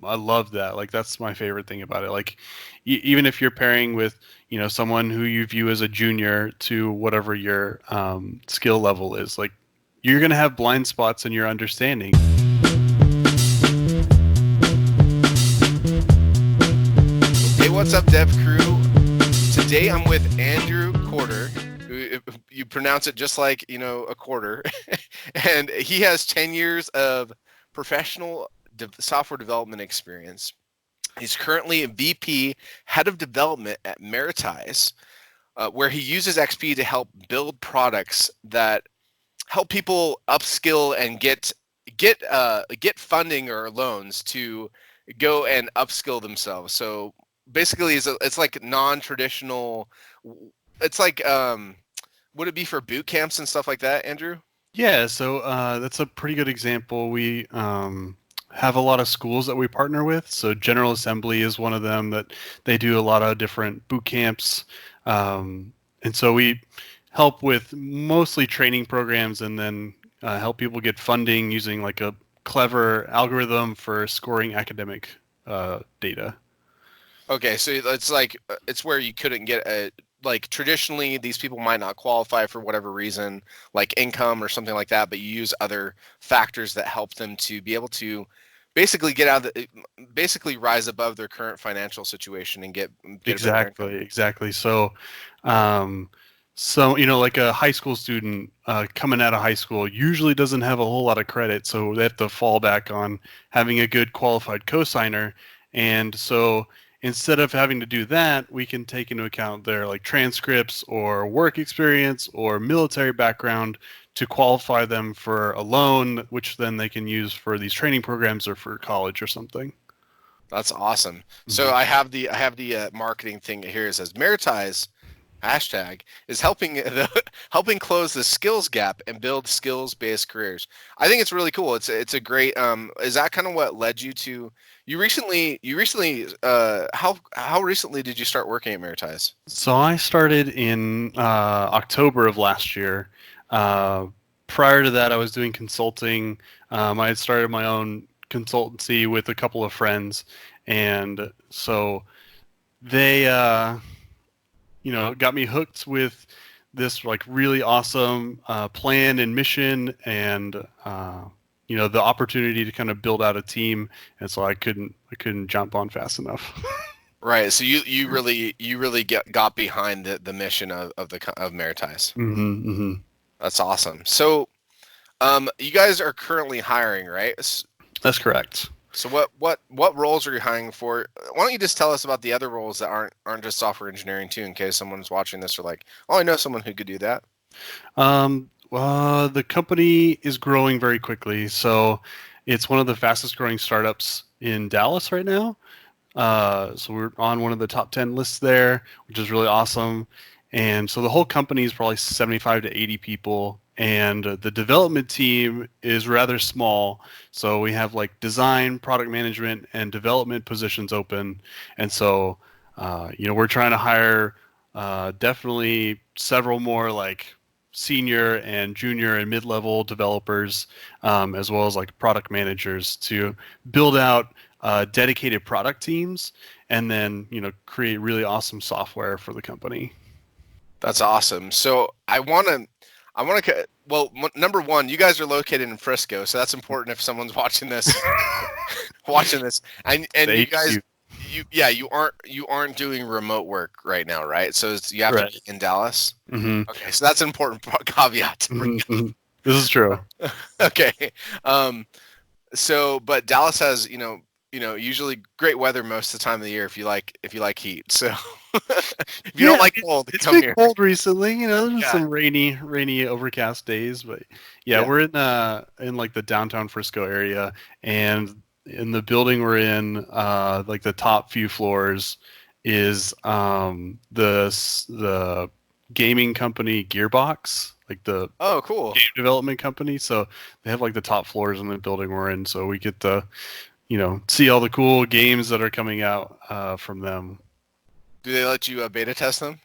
I love that. Like that's my favorite thing about it. Like even if you're pairing with someone who you view as a junior to whatever your skill level is, like you're gonna have blind spots in your understanding. Hey, what's up, Dev Crew? Today I'm with Andrew Quarter, who you pronounce it just like a quarter, and he has 10 years of professional software development experience. He's currently a VP, head of development at Meritize, where he uses XP to help build products that help people upskill and get funding or loans to go and upskill themselves. So basically, it's like non-traditional. It's like would it be for boot camps and stuff like that, Andrew? Yeah, so that's a pretty good example. We have a lot of schools that we partner with. So General Assembly is one of them that they do a lot of different boot camps. And so we help with mostly training programs and then help people get funding using like a clever algorithm for scoring academic data. Okay, so it's like it's where you couldn't get a like traditionally these people might not qualify for whatever reason, like income or something like that, but you use other factors that help them to be able to basically get out of basically rise above their current financial situation and get a better income. Exactly. Um, so like a high school student coming out of high school usually doesn't have a whole lot of credit, so they have to fall back on having a good qualified cosigner. And so instead of having to do that, we can take into account their like transcripts or work experience or military background to qualify them for a loan, which then they can use for these training programs or for college or something. That's awesome. So Mhm. I have the marketing thing here. It says Meritize hashtag is helping helping close the skills gap and build skills based careers. I think it's really cool. It's a great is that kind of what led you to you recently how recently did you start working at Meritize? So I started in October of last year. Uh, Prior to that, I was doing consulting. I had started my own consultancy with a couple of friends, and so they, got me hooked with this like really awesome plan and mission, and the opportunity to kind of build out a team. And so I couldn't jump on fast enough. Right. So you really got behind the mission of Meritize. Hmm. That's awesome. So you guys are currently hiring, right? That's correct. So what roles are you hiring for? Why don't you just tell us about the other roles that aren't just software engineering too, in case someone's watching this or like, oh, I know someone who could do that. The company is growing very quickly, so it's one of the fastest growing startups in Dallas right now. So we're on one of the top 10 lists there, which is really awesome. And so the whole company is probably 75 to 80 people, and the development team is rather small. So we have like design, product management, and development positions open. And so, we're trying to hire definitely several more like senior and junior and mid-level developers, as well as like product managers to build out dedicated product teams, and then create really awesome software for the company. That's awesome. So I want to well, number one, you guys are located in Frisco, so that's important if someone's watching this watching this, and you Thank guys you. you aren't doing remote work right now, right? So you have to Right. be in Dallas. Hmm. Okay, so that's an important caveat to bring Hmm. Hmm. This is true. up. Okay. Um, so, but Dallas has, usually great weather most of the time of the year if you like heat. So, if you don't Yeah, like cold, it's come been here. cold recently. There's been Yeah. some rainy, overcast days, but yeah, Yeah. we're in like the downtown Frisco area, and in the building we're in, like the top few floors is the gaming company Gearbox, like the Oh, cool. game development company. So they have like the top floors in the building we're in, so we get to see all the cool games that are coming out from them. Do they let you beta test them?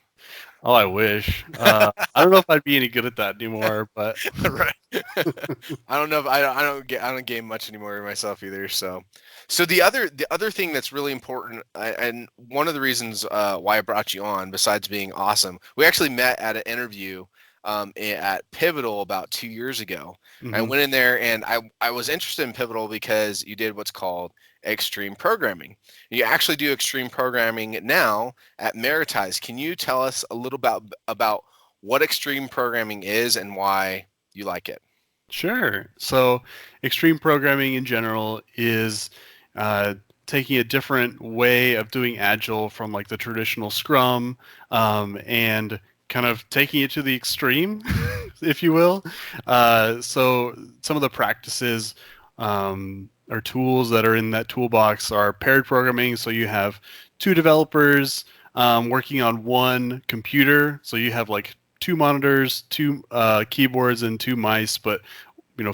Oh, I wish. I don't know if I'd be any good at that anymore, but Right. I don't know if I don't game much anymore myself either. So the other thing that's really important, and one of the reasons why I brought you on, besides being awesome, we actually met at an interview at Pivotal about 2 years ago. I mhm. went in there and I was interested in Pivotal because you did what's called extreme programming. You actually do extreme programming now at Meritize. Can you tell us a little about what extreme programming is and why you like it? Sure. So, extreme programming in general is uh, taking a different way of doing Agile from like the traditional Scrum, and kind of taking it to the extreme, if you will. So, some of the practices or tools that are in that toolbox are paired programming. So, you have two developers working on one computer. So, you have like two monitors, two keyboards, and two mice, but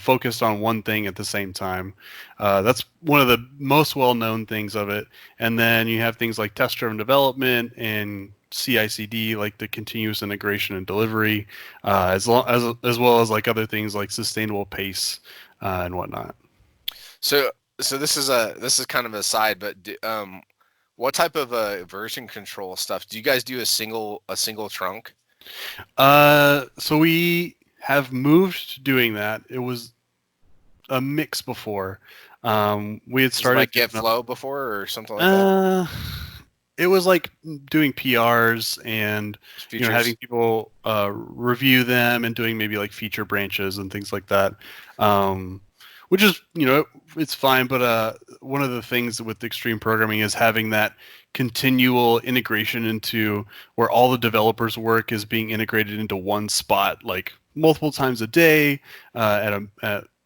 focused on one thing at the same time. That's one of the most well-known things of it. And then you have things like test-driven development and CI/CD, like the continuous integration and delivery, as well as like other things like sustainable pace and whatnot. So this is kind of a side, but what type of version control stuff do you guys do? A single trunk? So we have moved to doing that. It was a mix before. We had Is it started like doing Get Flow before or something like that? Uh, it was like doing PRs and having Features. people review them and doing maybe like feature branches and things like that, um, which is it's fine. But one of the things with extreme programming is having that continual integration into where all the developers' work is being integrated into one spot, like multiple times a day, at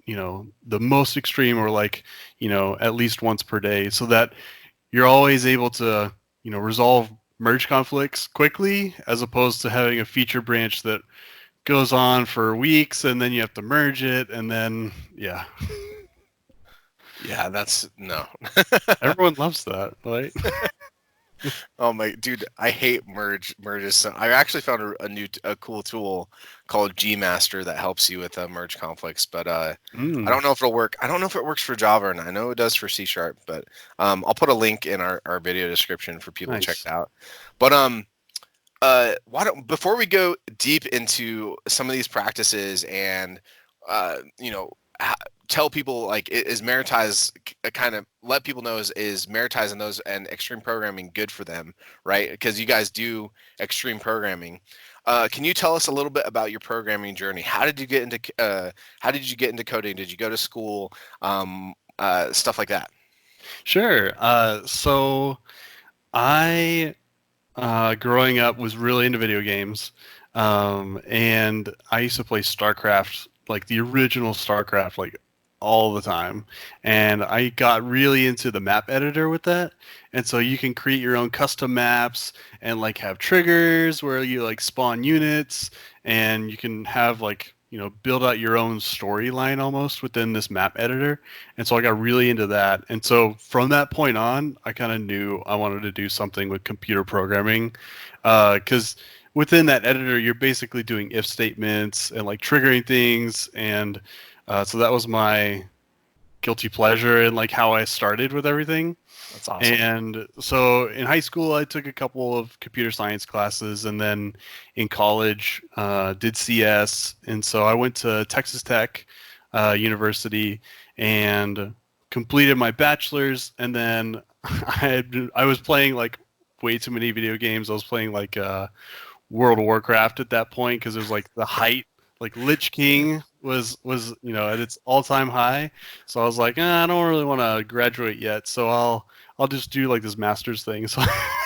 the most extreme, or like at least once per day, so that you're always able to resolve merge conflicts quickly, as opposed to having a feature branch that goes on for weeks and then you have to merge it, and then yeah, Yeah, that's no. everyone loves that, right? Oh my dude, I hate merges. So I actually found a cool tool called Gmaster that helps you with merge conflicts, but I Mm, don't know if it'll work. I don't know if it works for Java, and I know it does for C Sharp, but I'll put a link in our video description for people to check nice. it out. But why don't before we go deep into some of these practices and uh, you know ha- tell people like is Meritize kind of let people know is Meritize and those and extreme programming good for them, right? Because you guys do extreme programming. Can you tell us a little bit about your programming journey? How did you get into coding? Did you go to school? Stuff like that. Sure. So I growing up was really into video games, and I used to play StarCraft, like the original StarCraft, like all the time. And I got really into the map editor with that. And so you can create your own custom maps and like have triggers where you like spawn units, and you can have like build out your own storyline almost within this map editor. And so I got really into that. And so from that point on, I kind of knew I wanted to do something with computer programming, because within that editor, you're basically doing if statements and like triggering things. And so that was my guilty pleasure and like how I started with everything. That's awesome. And so in high school, I took a couple of computer science classes, and then in college, did CS. And so I went to Texas Tech University and completed my bachelor's. And then I was playing like way too many video games. I was playing like World of Warcraft at that point, because it was like the height. Like Lich King was at its all time high, so I was like, I don't really want to graduate yet, so I'll just do like this master's thing. So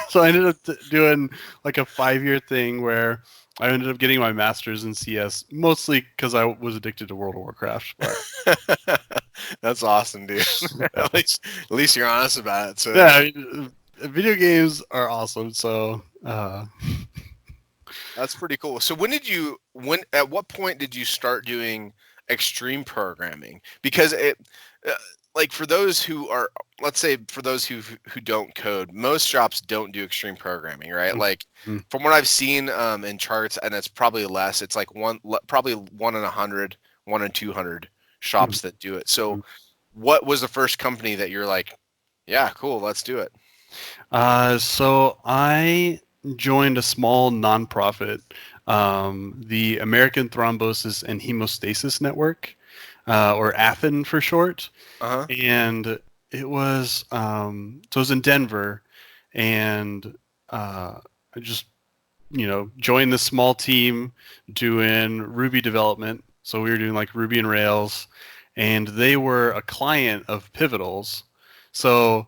so I ended up doing like a 5 year thing where I ended up getting my master's in CS, mostly because I was addicted to World of Warcraft. But That's awesome, dude. yeah, At least you're honest about it. So yeah, I mean, video games are awesome. So that's pretty cool. So when at what point did you start doing extreme programming? Because uh, like for those who are, let's say for those who don't code, most shops don't do extreme programming, right? Like Mhm. from what I've seen in charts, and it's probably less. It's like probably 1 in 100, 1 in 200 shops that do it. So, Mhm. what was the first company that you're like, yeah, cool, let's do it? So I joined a small nonprofit, the American Thrombosis and Hemostasis Network, or ATHEN for short. Uh huh. And it was in Denver, and I just joined this small team doing Ruby development. So we were doing like Ruby and Rails, and they were a client of Pivotal's. So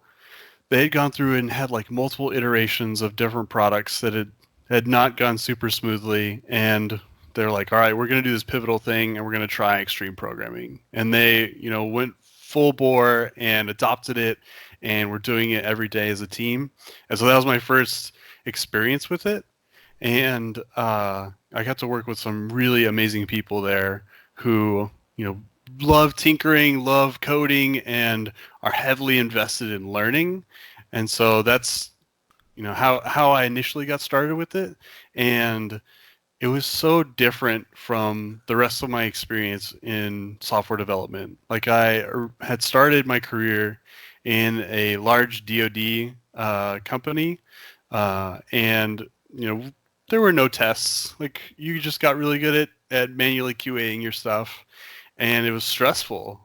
they had gone through and had like multiple iterations of different products that had not gone super smoothly, and they're like, all right, we're going to do this pivotal thing and we're going to try extreme programming. And they went full bore and adopted it, and we're doing it every day as a team. And so that was my first experience with it. And I got to work with some really amazing people there who love tinkering, love coding, and are heavily invested in learning. And so that's how I initially got started with it. And it was so different from the rest of my experience in software development. Like had started my career in a large DoD company, and there were no tests. Like you just got really good at manually QAing your stuff, and it was stressful.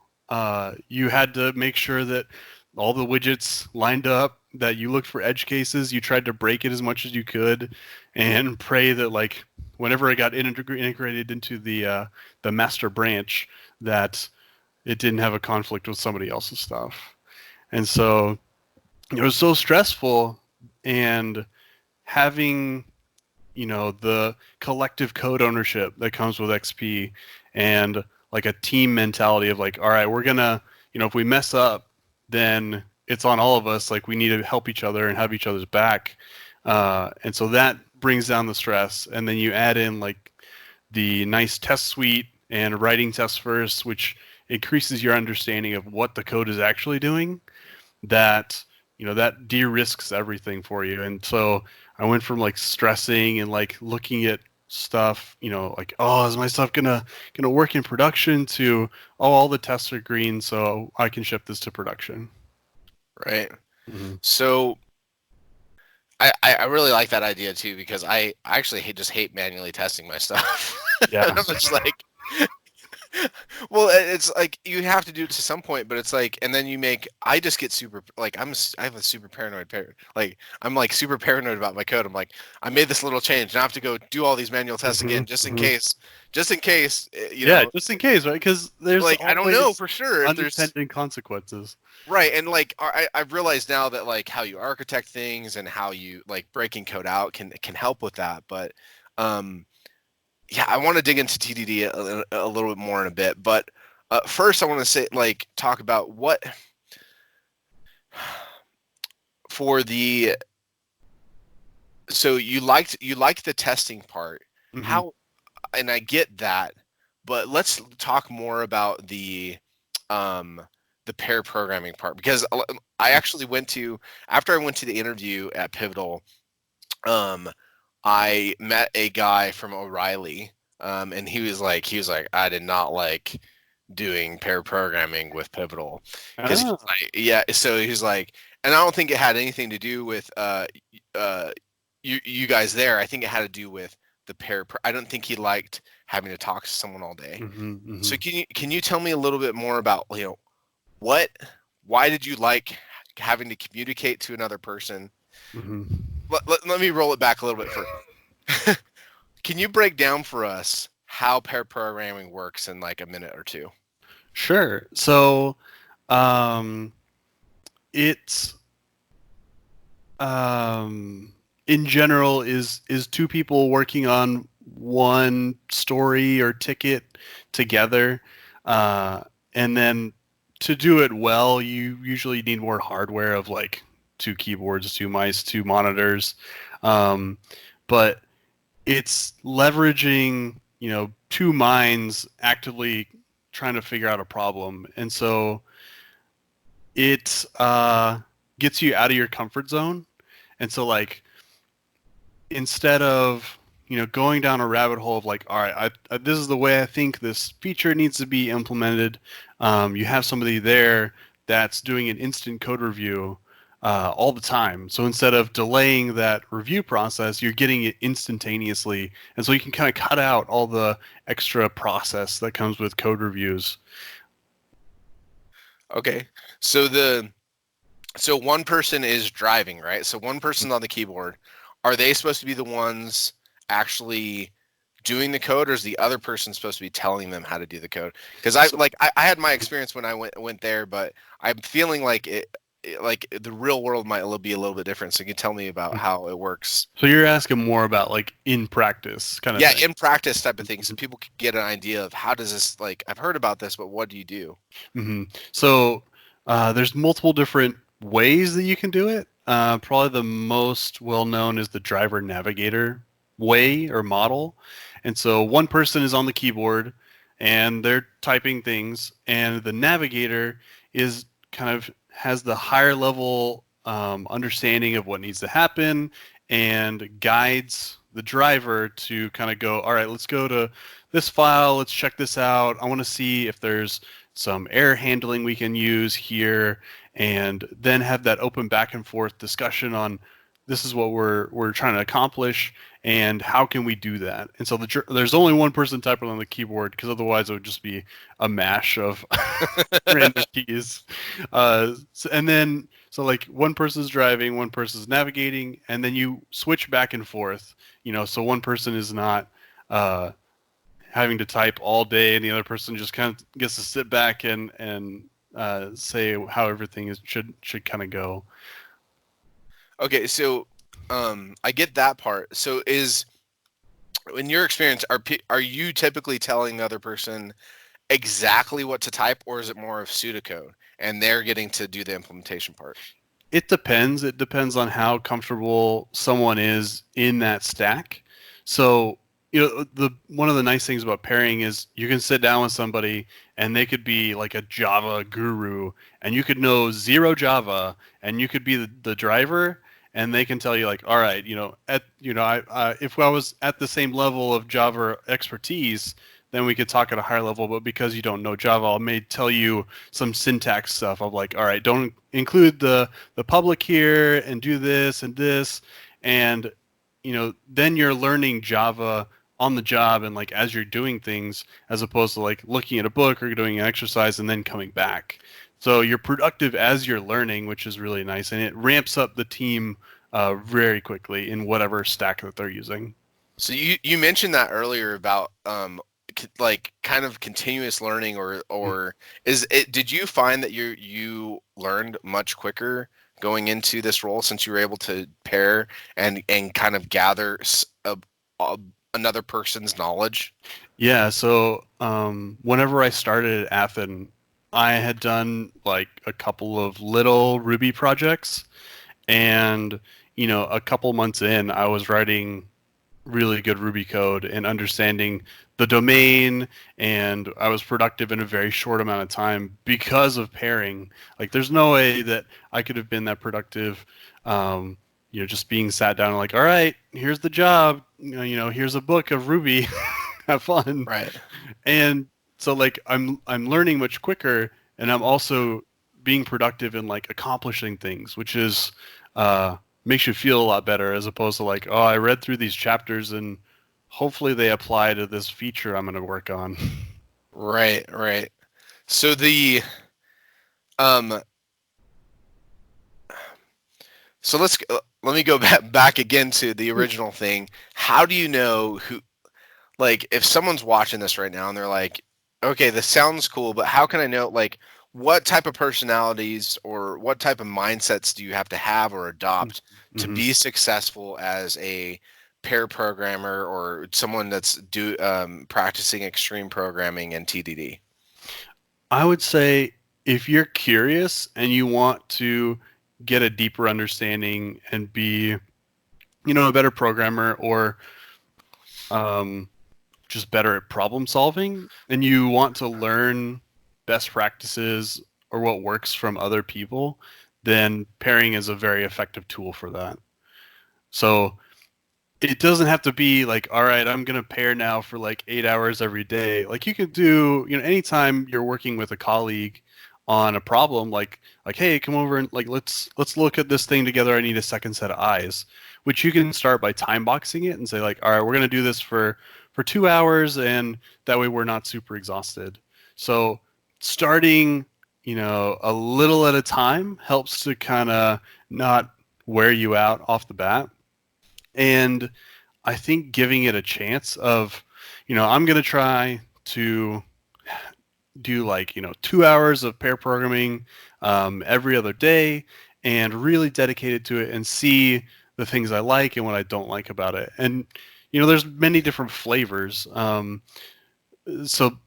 You had to make sure that all the widgets lined up, that you looked for edge cases, you tried to break it as much as you could, and pray that like whenever it got integrated into the master branch, that it didn't have a conflict with somebody else's stuff. And so it was so stressful, and having the collective code ownership that comes with XP, and like a team mentality of like, all right, we're gonna, if we mess up, then it's on all of us. Like we need to help each other and have each other's back. And so that brings down the stress. And then you add in like the nice test suite and writing tests first, which increases your understanding of what the code is actually doing. That de-risks everything for you. And so I went from like stressing and like looking at stuff, like, oh, is my stuff gonna work in production, to, oh, all the tests are green, so I can ship this to production. Right. Hmm. So I really like that idea too, because I actually just hate manually testing my stuff. Yeah. And I'm just like, well, it's like you have to do it to some point, but it's like, and then I just get super, like, I have a super paranoid like, I'm like super paranoid about my code. I'm like, I made this little change, and I have to go do all these manual tests Hmm. again, Hmm. just in case, Yeah, just in case, right? Because there's like, I don't know always for sure if there's, unintended consequences. right. And like, I've realized now that like how you architect things and how you like breaking code out can help with that. But, um, yeah, I want to dig into TDD a little bit more in a bit, but first I want to say like talk about what for the so you liked the testing part. Hmm. How, and I get that, but let's talk more about um the pair programming part, because I actually went to, after I went to the interview at Pivotal, um I met a guy from O'Reilly, and he was like, I did not like doing pair programming with Pivotal, because Ah. like, yeah, so he's like, and I don't think it had anything to do with uh you guys there. I think it had to do with the I don't think he liked having to talk to someone all day. Hmm. Hmm. So can you tell me a little bit more about what why did you like having to communicate to another person? Hmm. Let me roll it back a little bit further. Can you break down for us how pair programming works in like a minute or two? Sure. So, um, it's um, in general is two people working on one story or ticket together, uh, and then to do it well, you usually need more hardware of like two keyboards, two mice, two monitors, um, but it's leveraging two minds actively trying to figure out a problem. And so it gets you out of your comfort zone. And so like instead of going down a rabbit hole of like, all right, this is the way I think this feature needs to be implemented, you have somebody there that's doing an instant code review all the time. So instead of delaying that review process, you're getting it instantaneously, and so you can kind of cut out all the extra process that comes with code reviews. Okay. So one person is driving, right? So one person's on the keyboard. Are they supposed to be the ones actually doing the code, or is the other person supposed to be telling them how to do the code? Because So, I had my experience when I went there, but I'm feeling like like the real world might be a little bit different. So you can tell me about how it works. so you're asking more about like in practice kind of Yeah, thing. in practice type of thing, so people could get an idea of how does this, like, I've heard about this, but what do you do? So there's multiple different ways that you can do it. Probably the most well known is the driver navigator way or model. And so one person is on the keyboard and they're typing things, and the navigator is kind of has the higher level understanding of what needs to happen and guides the driver to kind of go, all right, let's go to this file, let's check this out. I want to see if there's some error handling we can use here, and then have that open back and forth discussion on this is what we're trying to accomplish and how can we do that. And so there's only one person typing on the keyboard, because otherwise it would just be a mash of random keys. And then so like one person's driving, one person's navigating, and then you switch back and forth. So one person is not having to type all day, and the other person just kind of gets to sit back and say how everything should kind of go. Okay, so I get that part. So in your experience, are you typically telling the other person exactly what to type, or is it more of pseudocode and they're getting to do the implementation part? It depends. It depends on how comfortable someone is in that stack. So, the one of the nice things about pairing is you can sit down with somebody and they could be like a Java guru, and you could know zero Java, and you could be the driver, and they can tell you like, all right, if I was at the same level of Java expertise, then we could talk at a higher level. But because you don't know Java, I may tell you some syntax stuff of like, all right, don't include the public here and do this and this, and then you're learning Java on the job and like as you're doing things, as opposed to like looking at a book or doing an exercise and then coming back. So you're productive as you're learning, which is really nice, and it ramps up the team very quickly in whatever stack that they're using. So you mentioned that earlier about like kind of continuous learning, or is it, did you find that you learned much quicker going into this role since you were able to pair and kind of gather a, another person's knowledge? Yeah, so whenever I started at Athen, I had done like a couple of little Ruby projects, and a couple months in, I was writing really good Ruby code and understanding the domain, and I was productive in a very short amount of time because of pairing. Like, there's no way that I could have been that productive, just being sat down and like, all right, here's the job, here's a book of Ruby, have fun. Right. And so like I'm learning much quicker, and I'm also being productive in like accomplishing things, which is makes you feel a lot better, as opposed to like, oh, I read through these chapters and hopefully they apply to this feature I'm going to work on. Right, right. So um so let me go back again to the original thing. How do you know who, like, if someone's watching this right now and they're like, okay, this sounds cool, but how can I know, like, what type of personalities or what type of mindsets do you have to have or adopt to Hmm. be successful as a pair programmer or someone that's practicing extreme programming and TDD? I would say if you're curious and you want to get a deeper understanding and be, a better programmer, or um, just better at problem solving, and you want to learn best practices or what works from other people, then pairing is a very effective tool for that. So it doesn't have to be like, all right, I'm gonna pair now for like 8 hours every day. Like you could do, anytime you're working with a colleague on a problem, like, hey, come over and like let's look at this thing together. I need a second set of eyes, which you can start by time boxing it and say like, all right, we're gonna do this for 2 hours, and that way we're not super exhausted. So starting, a little at a time helps to kind of not wear you out off the bat. And I think giving it a chance of, I'm going to try to do like, 2 hours of pair programming every other day and really dedicate it to it and see the things I like and what I don't like about it. And, there's many different flavors. So,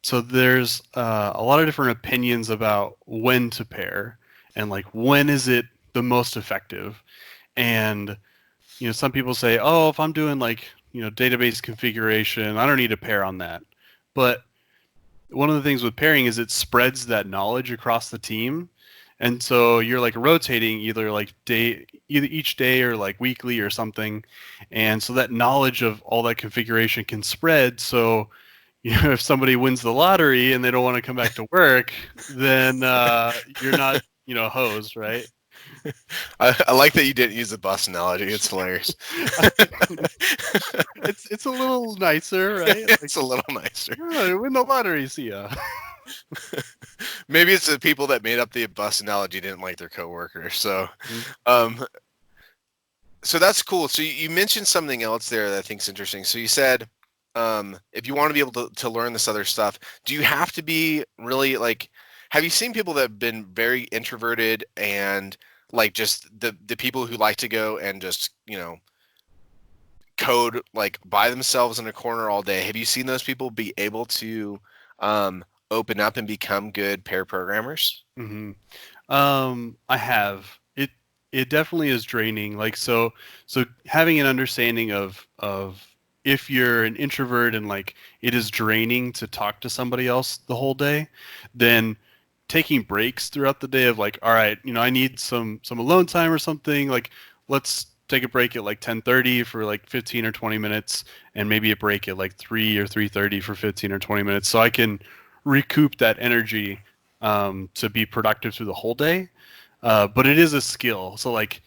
so there's a lot of different opinions about when to pair and like when is it the most effective. And some people say, oh, if I'm doing like, database configuration, I don't need a pair on that. But one of the things with pairing is it spreads that knowledge across the team. And so you're like rotating either like either each day or like weekly or something. And so that knowledge of all that configuration can spread. So, if somebody wins the lottery and they don't want to come back to work, then you're not, hosed, right? I like that you didn't use the bus analogy. It's hilarious. It's a little nicer, right? Like, It's a little nicer. oh, win the lottery, see ya. Maybe it's the people that made up the bus analogy didn't like their coworkers. So, Mhm. um, so that's cool. So you mentioned something else there that I think is interesting. So you said, if you want to be able to learn this other stuff, do you have to be really like, have you seen people that have been very introverted and like just the people who like to go and just, code like by themselves in a corner all day? Have you seen those people be able to open up and become good pair programmers? Hmm. I have. It definitely is draining. Like so having an understanding of if you're an introvert and like it is draining to talk to somebody else the whole day, then taking breaks throughout the day of like, all right, I need some alone time or something. Like let's take a break at like 10:30 for like 15 or 20 minutes, and maybe a break at like 3 or 3:30 for 15 or 20 minutes, so I can recoup that energy to be productive through the whole day. But it is a skill. So like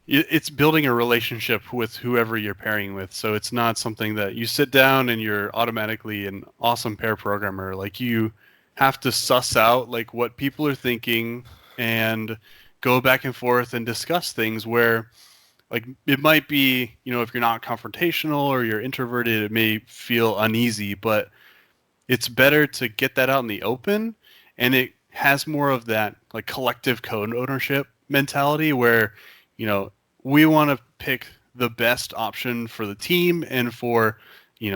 it's building a relationship with whoever you're pairing with. So it's not something that you sit down and you're automatically an awesome pair programmer. Like you have to suss out like what people are thinking and go back and forth and discuss things where like it might be, if you're not confrontational or you're introverted, it may feel uneasy, but it's better to get that out in the open, and it has more of that like collective code ownership mentality where you know we want to pick the best option for the team and for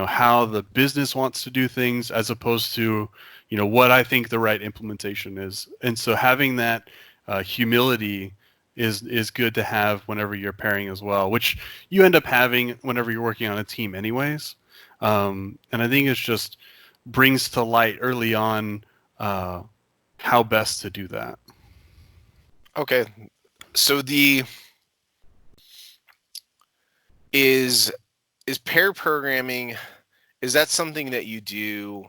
how the business wants to do things as opposed to what I think the right implementation is. And so having that humility is good to have whenever you're pairing as well, which you end up having whenever you're working on a team anyways. And I think it's just brings to light early on uh, how best to do that. Okay. So the is is pair programming, is that something that you do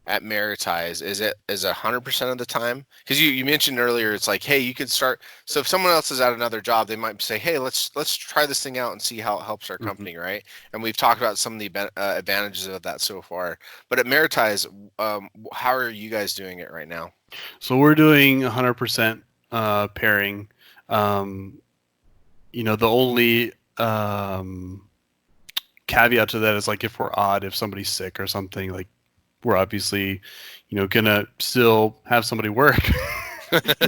at Meritize? Is it 100% of the time? Because you mentioned earlier, it's like, hey, you could start. So if someone else is at another job, they might say, hey, let's try this thing out and see how it helps our Mhm. company, right? And we've talked about some of the advantages of that so far. But at Meritize, how are you guys doing it right now? So we're doing 100% pairing. Um, the only caveat to that is like if we're odd, if somebody's sick or something, like we're obviously, gonna still have somebody work.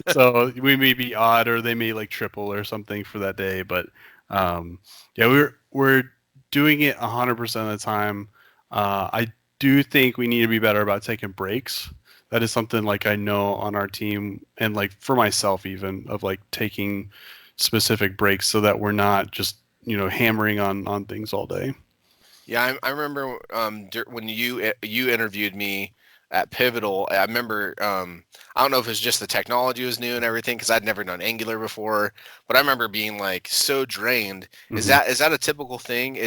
So we may be odd, or they may like triple or something for that day. But yeah, we're doing it 100% of the time. I do think we need to be better about taking breaks. That is something like I know on our team, and like for myself even, of like taking specific breaks so that we're not just hammering on things all day. Yeah, I remember when you interviewed me. at Pivotal. I remember, I don't know if it's just the technology was new and everything, because I'd never done Angular before, but I remember being like so drained. Hmm. Is that a typical thing?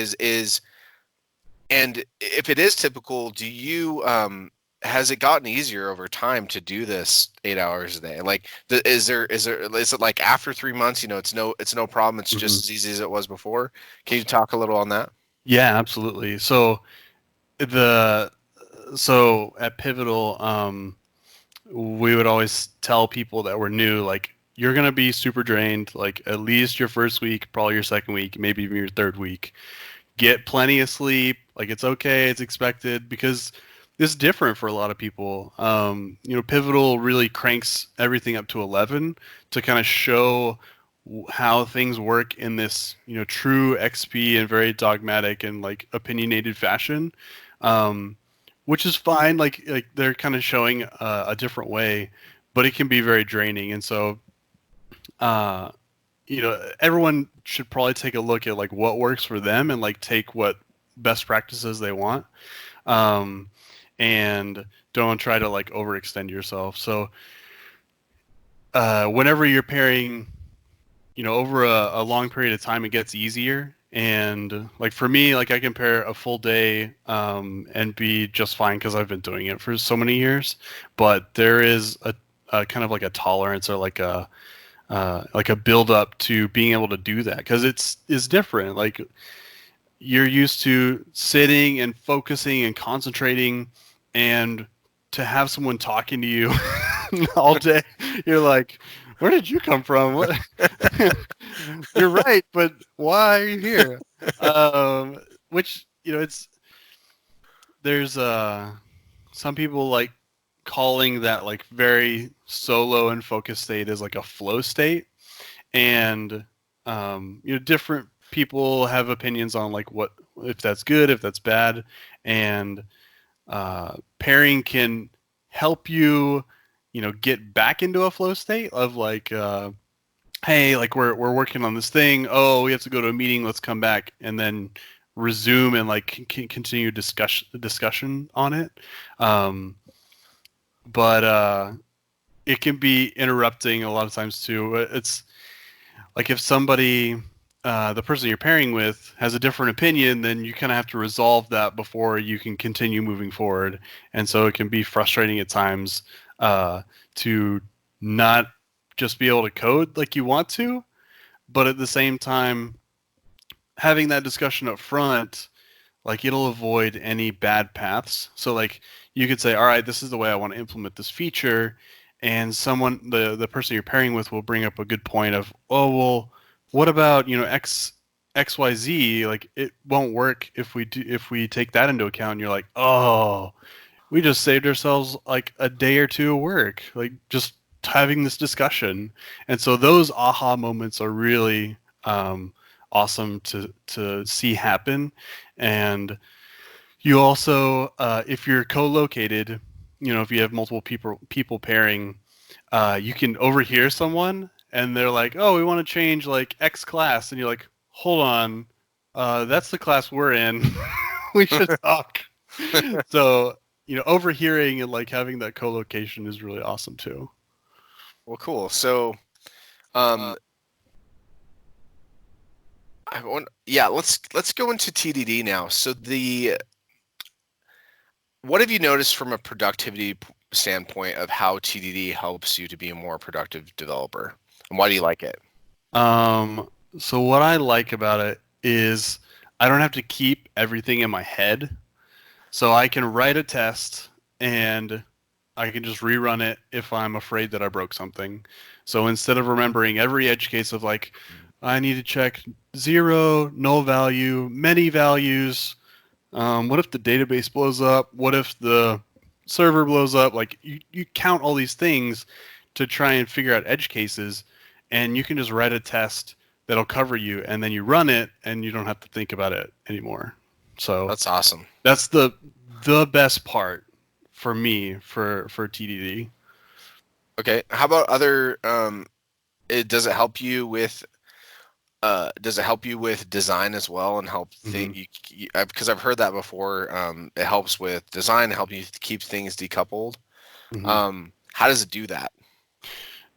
And if it is typical, do you has it gotten easier over time to do this 8 hours a day? Like, is it like after 3 months, it's no problem. It's Hmm. just as easy as it was before. Can you talk a little on that? Yeah, absolutely. The so at Pivotal, we would always tell people that were new, like, you're gonna be super drained, like at least your first week, probably your second week, maybe even your third week. Get plenty of sleep. Like, it's okay, it's expected, because it's different for a lot of people. Pivotal really cranks everything up to 11 to kind of show how things work in this, true XP and very dogmatic and like opinionated fashion. Um, which is fine. Like they're kind of showing a different way, but it can be very draining. And so, uh, everyone should probably take a look at like what works for them and like take what best practices they want, um, and don't try to like overextend yourself. So whenever you're pairing, over a long period of time, it gets easier. And like for me, like I can pair a full day and be just fine because I've been doing it for so many years. But there is a kind of like a tolerance or like a build up to being able to do that, because it's different. Like, you're used to sitting and focusing and concentrating, and to have someone talking to you all day, you're like, where did you come from? What? You're right, but why are you here? Which, it's there's some people like calling that like very solo and focused state as like a flow state. And different people have opinions on like what, if that's good, if that's bad. And pairing can help you, get back into a flow state of like, hey, like we're working on this thing, oh, we have to go to a meeting, let's come back, and then resume and like continue discussion on it. um, but it can be interrupting a lot of times too. It's like if somebody, the person you're pairing with, has a different opinion, then you kind of have to resolve that before you can continue moving forward. And so it can be frustrating at times, to not just be able to code like you want to, but at the same time, having that discussion up front, like it'll avoid any bad paths. So like you could say, all right, this is the way I want to implement this feature, and the person you're pairing with will bring up a good point of, oh well, what about XYZ? Like it won't work if we take that into account. And you're like, oh, we just saved ourselves like a day or two of work, like just having this discussion. And so those aha moments are really awesome to see happen. And you also, if you're co-located, if you have multiple people pairing, you can overhear someone, and they're like, "Oh, we want to change like X class," and you're like, "Hold on, that's the class we're in. We should talk." So overhearing and like having that co-location is really awesome too. Well, cool. So, um, yeah, let's go into TDD now. So what have you noticed from a productivity standpoint of how TDD helps you to be a more productive developer, and why do you like it? Um, so what I like about it is I don't have to keep everything in my head. So I can write a test and I can just rerun it if I'm afraid that I broke something. So instead of remembering every edge case of like, I need to check zero, null value, many values. What if the database blows up? What if the server blows up? Like you count all these things to try and figure out edge cases, and you can just write a test that'll cover you, and then you run it, and you don't have to think about it anymore. So That's awesome. that's the best part for me for TDD. Okay. How about other? Does it help you with does it help you with design as well and help Hmm. because I've heard that before. It helps with design, help you keep things decoupled. Hmm. How does it do that?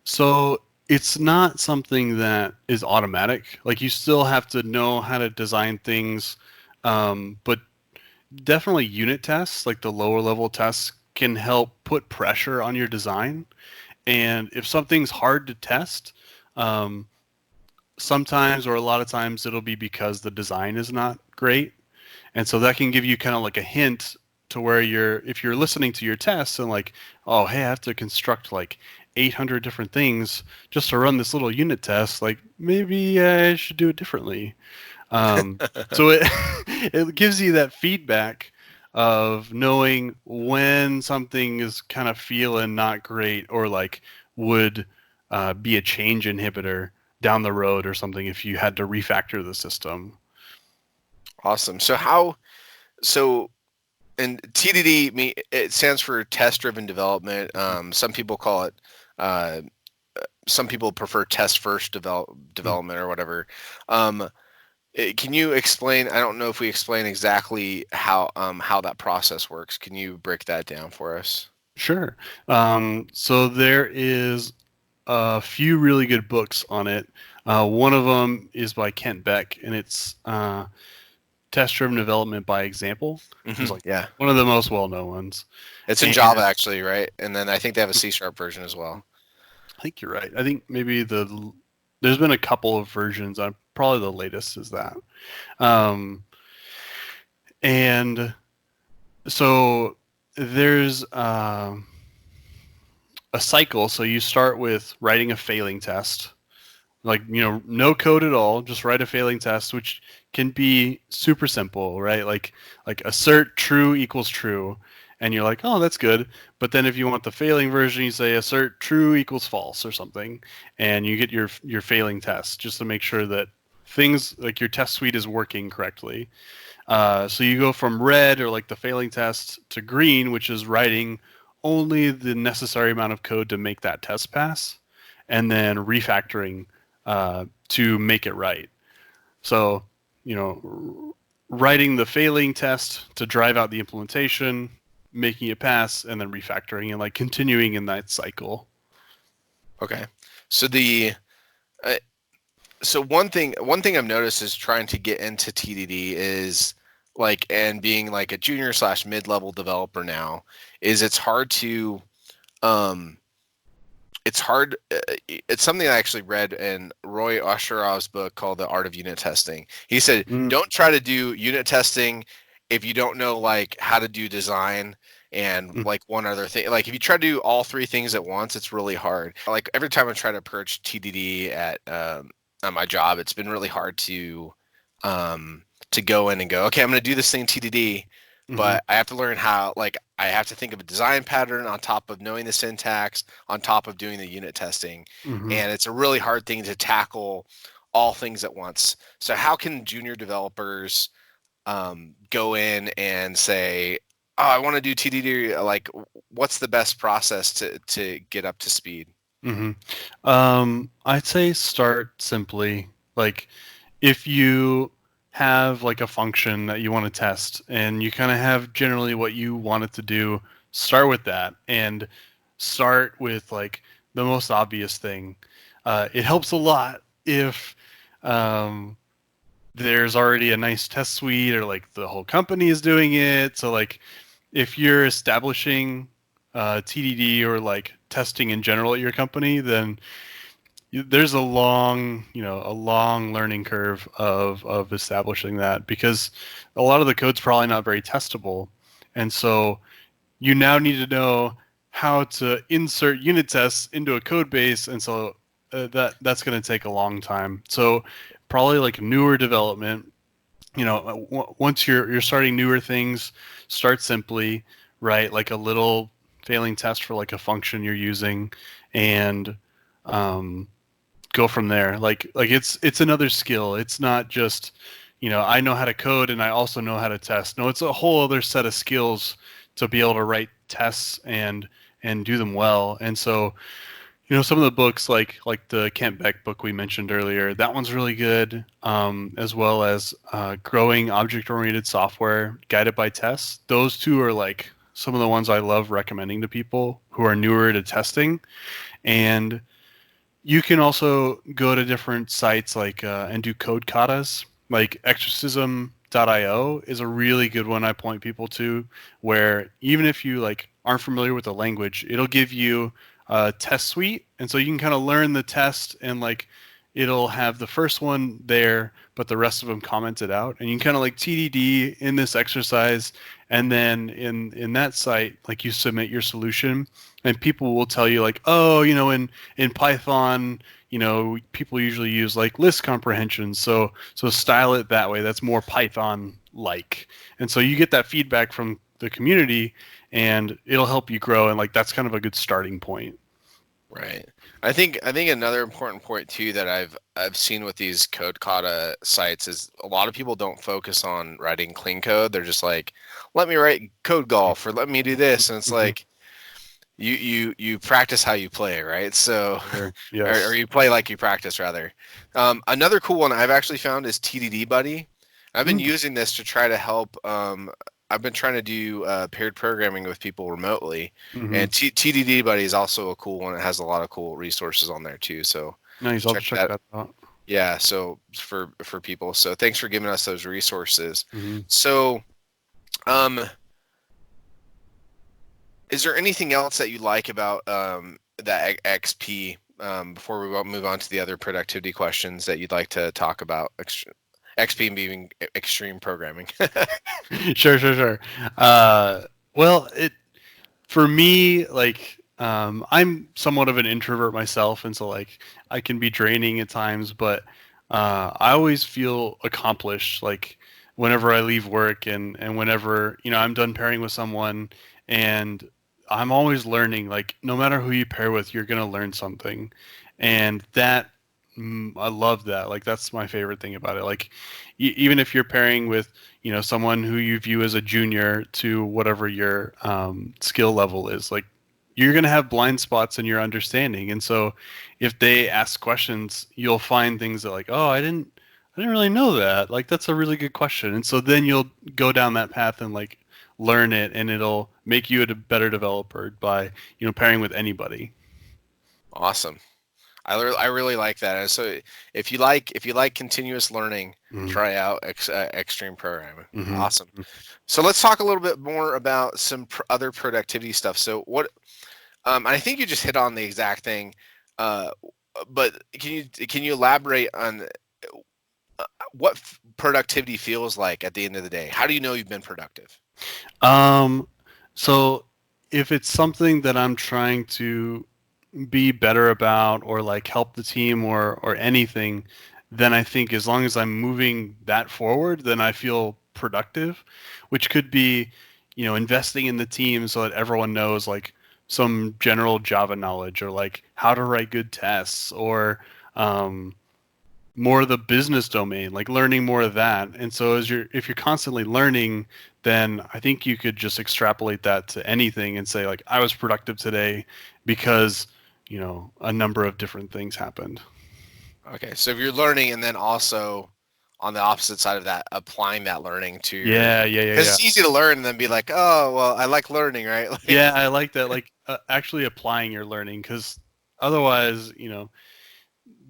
So it's not something that is automatic. Like you still have to know how to design things, but definitely unit tests, like the lower level tests, can help put pressure on your design. And if something's hard to test, um, sometimes or a lot of times it'll be because the design is not great. And so that can give you kind of like a hint to where if you're listening to your tests and like, oh, hey, I have to construct like 800 different things just to run this little unit test, like maybe I should do it differently. Um, so it it gives you that feedback of knowing when something is kind of feeling not great or like would be a change inhibitor down the road or something if you had to refactor the system. Awesome. So and TDD it stands for test driven development. Some people call it uh, some people prefer test first development or whatever. Um, can you explain? I don't know if we explain exactly how that process works. Can you break that down for us? Sure. So there is a few really good books on it. One of them is by Kent Beck, and it's Test-Driven Development by Example, which is like Yeah, one of the most well-known ones. it's in Java And actually, right? And then I think they have a C sharp version as well. I think you're right. I think maybe there's been a couple of versions. Probably the latest is that. Um, and so there's a cycle. So you start with writing a failing test, like no code at all, just write a failing test, which can be super simple, right? Like assert true equals true, and you're like, oh, that's good. But then if you want the failing version, you say assert true equals false or something, and you get your failing test just to make sure that things like your test suite is working correctly. So you go from red or like the failing test to green, which is writing only the necessary amount of code to make that test pass, and then refactoring to make it right. So, writing the failing test to drive out the implementation, making it pass, and then refactoring and like continuing in that cycle. Okay. So the uh, so one thing I've noticed is trying to get into TDD is like and being like a junior slash mid level developer now is um it's hard. It's something I actually read in Roy Osherov's book called The Art of Unit Testing. He said, Mm, "Don't try to do unit testing if you don't know like how to do design and mm, like one other thing. Like if you try to do all three things at once, it's really hard. Like every time I try to approach TDD at my job, it's been really hard to go in and go, okay, I'm going to do this thing TDD, mhm, but I have to learn how, like, I have to think of a design pattern on top of knowing the syntax, on top of doing the unit testing. mhm. And it's a really hard thing to tackle all things at once. So, how can junior developers go in and say, oh, I want to do TDD? Like, what's the best process to get up to speed? Hmm. I'd say start simply. Like, if you have like a function that you want to test and you kind of have generally what you want it to do, start with that and start with like the most obvious thing. It helps a lot if um, there's already a nice test suite or like the whole company is doing it. So, like, if you're establishing TDD or like testing in general at your company, then there's a long learning curve of establishing that because a lot of the code's probably not very testable, and so you now need to know how to insert unit tests into a code base, and so that's going to take a long time. So probably like newer development, once you're starting newer things, start simply, right? Like a little failing test for like a function you're using, and um, go from there. Like it's another skill. It's not just, I know how to code and I also know how to test. No, it's a whole other set of skills to be able to write tests and do them well. And so Some of the books like the Kent Beck book we mentioned earlier, that one's really good. As well as Growing Object-Oriented Software, Guided by Tests. Those two are like some of the ones I love recommending to people who are newer to testing. And you can also go to different sites and do code katas. Like exorcism.io is a really good one I point people to, where even if you aren't familiar with the language, it'll give you a test suite, and so you can kind of learn the test, and it'll have the first one there, but the rest of them commented out, and you can kind of TDD in this exercise, and then in that site, you submit your solution, and people will tell you oh, in Python, people usually use list comprehension, so style it that way. That's more Python like, and so you get that feedback from the community, and it'll help you grow, and that's kind of a good starting point. Right. I think another important point too that I've seen with these code kata sites is a lot of people don't focus on writing clean code. They're just like, let me write code golf or let me do this, and it's like you practice how you play, right? So Sure. Yes. or you play like you practice rather. Another cool one I've actually found is TDD Buddy. I've been using this to try to help. I've been trying to do paired programming with people remotely, and TDD Buddy is also a cool one. It has a lot of cool resources on there too. So Nice. I'll check that out. Yeah, so for people. So thanks for giving us those resources. Mm-hmm. So, is there anything else that you like about that XP before we move on to the other productivity questions that you'd like to talk about? XP being extreme programming. Sure. Well, for me, I'm somewhat of an introvert myself, and so I can be draining at times, but I always feel accomplished whenever I leave work, and whenever I'm done pairing with someone, and I'm always learning. No matter who you pair with, you're gonna learn something, and that I love that. That's my favorite thing about it. Even if you're pairing with someone who you view as a junior to whatever your skill level is, you're gonna have blind spots in your understanding, and so if they ask questions, you'll find things that oh, I didn't really know that. That's a really good question, and so then you'll go down that path and learn it, and it'll make you a better developer by pairing with anybody. Awesome. I really like that. And so if you like continuous learning, try out extreme programming. Awesome. So let's talk a little bit more about some other productivity stuff. So what? I think you just hit on the exact thing. But can you elaborate on what productivity feels like at the end of the day? How do you know you've been productive? So if it's something that I'm trying to be better about, or help the team, or anything, then I think as long as I'm moving that forward, then I feel productive, which could be investing in the team so that everyone knows some general Java knowledge, or how to write good tests, or more of the business domain, learning more of that. And so if you're constantly learning, then I think you could just extrapolate that to anything and say I was productive today because a number of different things happened. Okay, so if you're learning, and then also on the opposite side of that, applying that learning to Yeah. Because it's easy to learn and then be like, oh, well, I like learning, right? Yeah, I like that. Actually applying your learning, because otherwise,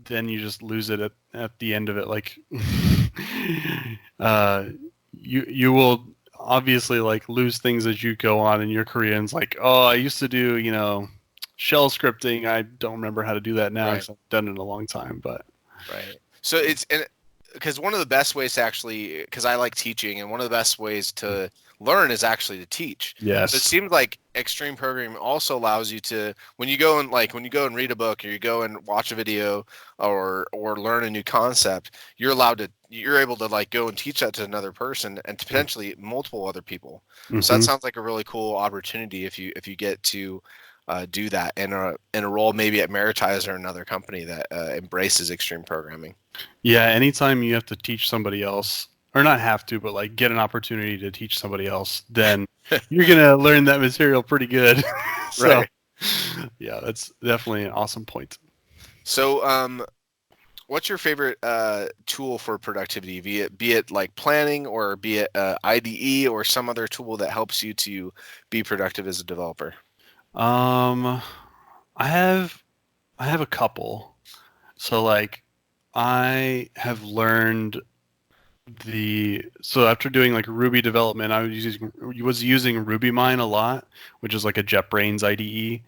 then you just lose it at the end of it. You will obviously lose things as you go on in your career, and it's oh, I used to do shell scripting. I don't remember how to do that now because I've done it in a long time. But right. So because one of the best ways to actually, because I like teaching, and one of the best ways to learn is actually to teach. Yes. So it seems like extreme programming also allows you to, when you go and read a book, or you go and watch a video, or learn a new concept, you're able to go and teach that to another person, and potentially multiple other people. So that sounds like a really cool opportunity if you get to do that in a role maybe at Meritize or another company that embraces extreme programming. Yeah, anytime you have to teach somebody else, or not have to, but get an opportunity to teach somebody else, then you're gonna learn that material pretty good. So, Right. Yeah, that's definitely an awesome point. So, what's your favorite tool for productivity? Be it like planning, or be it IDE, or some other tool that helps you to be productive as a developer? Um, I have I have a couple. So like I have learned so after doing like Ruby development, I was using RubyMine a lot, which is like a JetBrains IDE,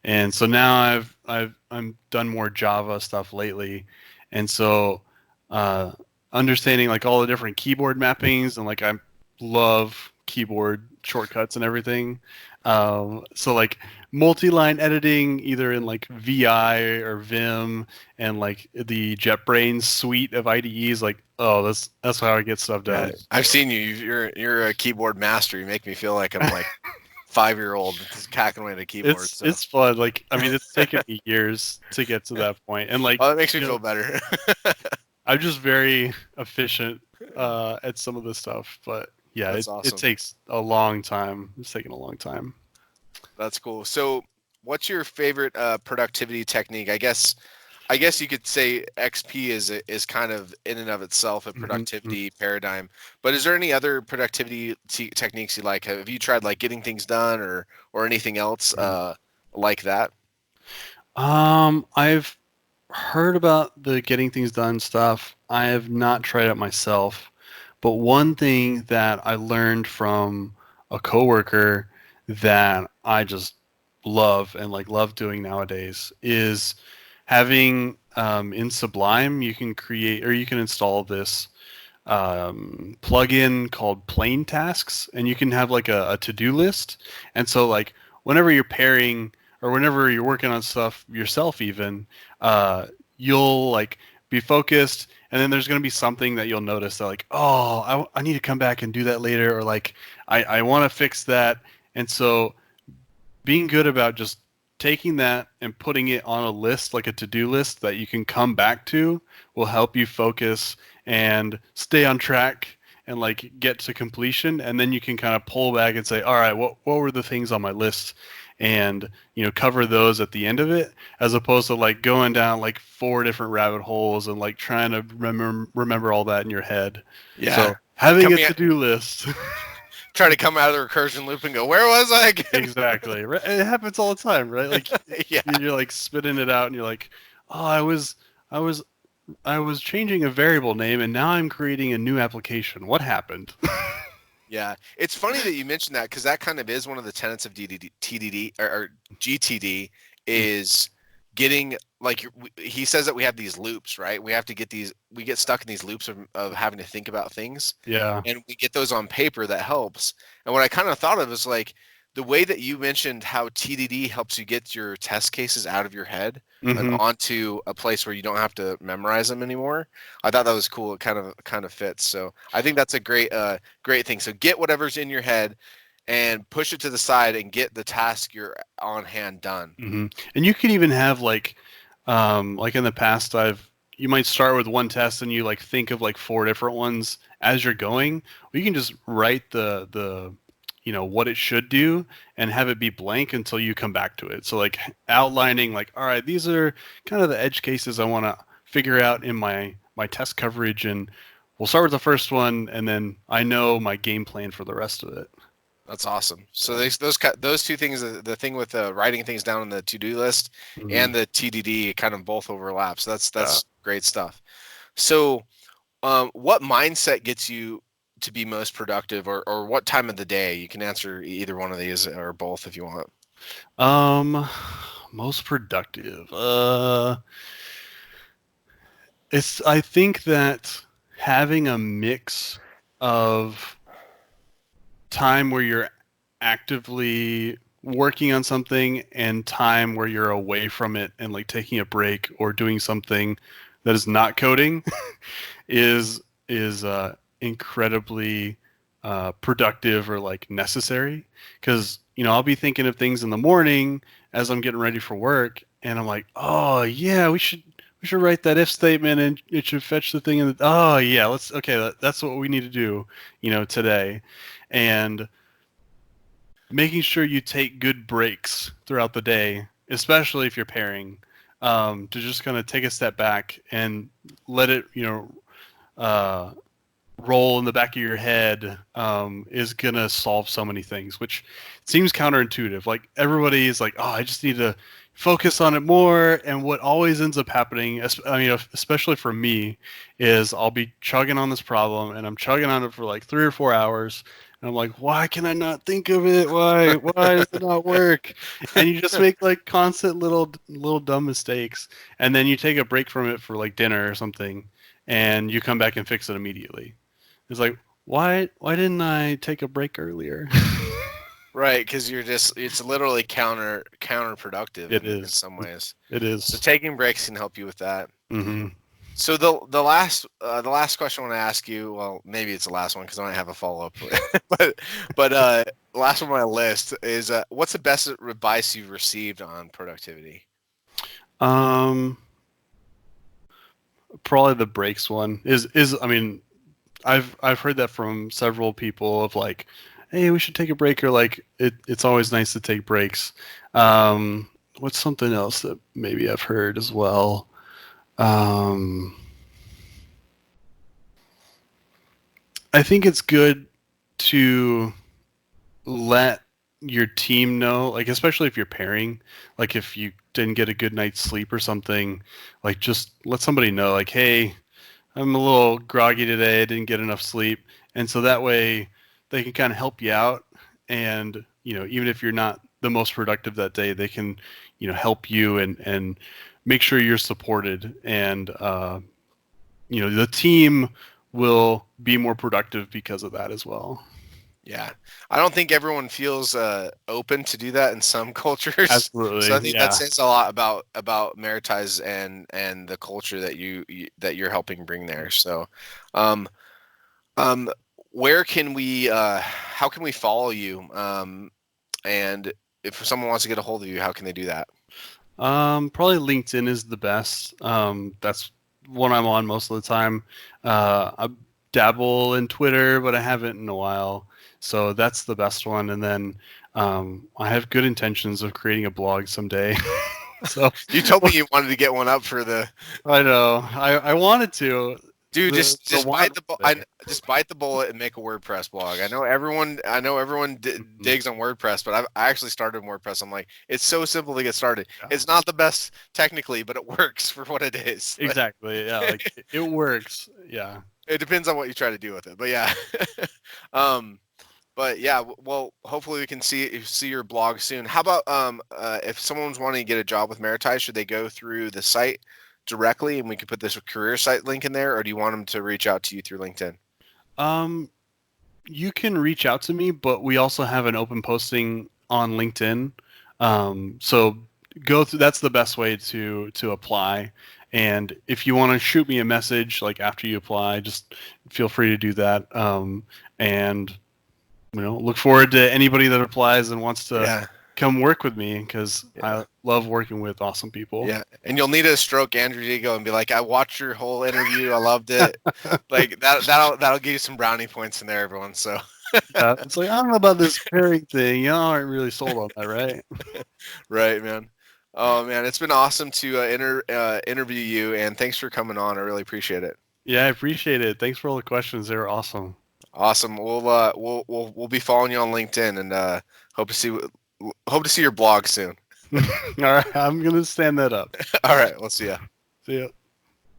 and so now I'm done more Java stuff lately, and so uh, understanding like all the different keyboard mappings and like I love keyboard shortcuts and everything. So like multi-line editing either in like VI or Vim and like the JetBrains suite of IDEs, like oh, that's how I get stuff Yeah, done. I've seen you. You're a keyboard master. You make me feel like I'm like 5-year-old just hacking away at a keyboard. So, It's fun. Like I mean, it's taken me years to get to that point, and like well, that makes me you know, feel better. I'm just very efficient at some of this stuff. But yeah, That's it awesome. takes a long time. It's taken a long time. That's cool. So, what's your favorite productivity technique? I guess you could say XP is kind of in and of itself a Hmm. productivity paradigm. But is there any other productivity techniques you like? Have you tried like getting things done, or anything else like that? I've heard about the getting things done stuff. I have not tried it myself, but one thing that I learned from a coworker that I just love and like love doing nowadays is having in Sublime you can create or you can install this plugin called Plain Tasks, and you can have like a to-do list. And so like whenever you're pairing or whenever you're working on stuff yourself, even uh, you'll like be focused, and then there's going to be something that you'll notice that like, oh, I need to come back and do that later, or like I want to fix that. And so being good about just taking that and putting it on a list, like a to-do list that you can come back to, will help you focus and stay on track and like get to completion. And then you can kind of pull back and say, all right, what were the things on my list? And cover those at the end of it, as opposed to like going down like four different rabbit holes and like trying to remember all that in your head. Yeah, So having a coming to-do list. trying to come out of the recursion loop and go, where was I again? Exactly. Right. It happens all the time, right? Like Yeah, you're like spitting it out and you're like, "Oh, I was I was changing a variable name and now I'm creating a new application. What happened?" yeah. It's funny that you mentioned that, because that kind of is one of the tenets of TDD, or GTD, is getting like he says that we have these loops, right? We have to get these. We get stuck in these loops of having to think about things, Yeah. and we get those on paper. That helps. And what I kind of thought of is like the way that you mentioned how TDD helps you get your test cases out of your head and Hmm. onto a place where you don't have to memorize them anymore. I thought that was cool. It kind of fits. So I think that's a great thing. So get whatever's in your head and push it to the side and get the task you're on hand done. Hmm. And you can even have like in the past, you might start with one test and you like think of like four different ones as you're going. Or you can just write the what it should do and have it be blank until you come back to it. So like outlining like, all right, these are kind of the edge cases I want to figure out in my test coverage, and we'll start with the first one, and then I know my game plan for the rest of it. That's awesome. So So, those two things, the thing with writing things down on the to-do list mhm. and the TDD, kind of both overlap. So that's Yeah. that's great stuff. So what mindset gets you to be most productive, or what time of the day? You can answer either one of these or both if you want. Um, Most productive. I think that having a mix of time where you're actively working on something and time where you're away from it and like taking a break or doing something that is not coding is incredibly productive or like necessary, because I'll be thinking of things in the morning as I'm getting ready for work and I'm like, oh yeah, we should write that if statement and it should fetch the thing in the, oh yeah, that's what we need to do today. And making sure you take good breaks throughout the day especially if you're pairing, to just kind of take a step back and let it, uh, roll in the back of your head, is gonna solve so many things, which seems counterintuitive. Like everybody is like, "Oh, I just need to focus on it more." And what always ends up happening, I mean, especially for me, is I'll be chugging on this problem, and I'm chugging on it for like 3 or 4 hours, and I'm like, "Why can I not think of it? Why does it not work?" And you just make like constant little dumb mistakes, and then you take a break from it for like dinner or something, and you come back and fix it immediately. It's like, why didn't I take a break earlier? Right, because it's literally counterproductive It in is. some ways. It So is. taking breaks can help you with that. Mm-hmm. So the last question I want to ask you, well, maybe it's the last one because I don't have a follow up, but the last one on my list is what's the best advice you've received on productivity? Um, Probably the breaks one is. I mean, I've heard that from several people of like, hey, we should take a break, or like it's always nice to take breaks. Um, what's something else that maybe I've heard as well? Um, I think it's good to let your team know, like especially if you're pairing, like if you didn't get a good night's sleep or something, like just let somebody know, like, hey, I'm a little groggy today, I didn't get enough sleep, and so that way they can kind of help you out, and even if you're not the most productive that day, they can help you and make sure you're supported, and the team will be more productive because of that as well. Yeah, I don't think everyone feels open to do that in some cultures. So I Absolutely, think that yeah. says a lot about Meritize and the culture that that you're helping bring there. So, um, um, where can we how can we follow you? And if someone wants to get a hold of you, how can they do that? Probably LinkedIn is the best. That's one I'm on most of the time. I dabble in Twitter, but I haven't in a while. So that's the best one. And then I have good intentions of creating a blog someday. So You told me you wanted to get one up for the I know I wanted to. dude. Just The just bite want the bu- there. just bite the bullet and make a WordPress blog. I know everyone Mhm. digs on WordPress, but I actually started WordPress. I'm like, it's so simple to get started. Yeah, It's not the best technically, but it works for what it is. Like, exactly. Yeah, like it works. Yeah. it depends on what you try to do with it, but yeah. um, but yeah, well, hopefully we can see your blog soon. How about if someone's wanting to get a job with Meritize, should they go through the site directly, and we could put this career site link in there, or do you want them to reach out to you through LinkedIn? Um, you can reach out to me, but we also have an open posting on LinkedIn. So go through. That's the best way to apply. And if you want to shoot me a message like after you apply, just feel free to do that. And look forward to anybody that applies and wants to Yeah, come work with me because yeah, I love working with awesome people. yeah. And you'll need to stroke Andrew Diego and be like, "I watched your whole interview. I loved it." Like that'll give you some brownie points in there, everyone. So Yeah, it's like I don't know about this pairing thing. Y'all aren't really sold on that, right? right, man. Oh man, it's been awesome to interview you, and thanks for coming on. I really appreciate it. Yeah, I appreciate it. Thanks for all the questions. They were awesome. Awesome. We'll be following you on LinkedIn, and hope to see your blog soon. All right, I'm gonna stand that up. All right, we'll see ya. See ya.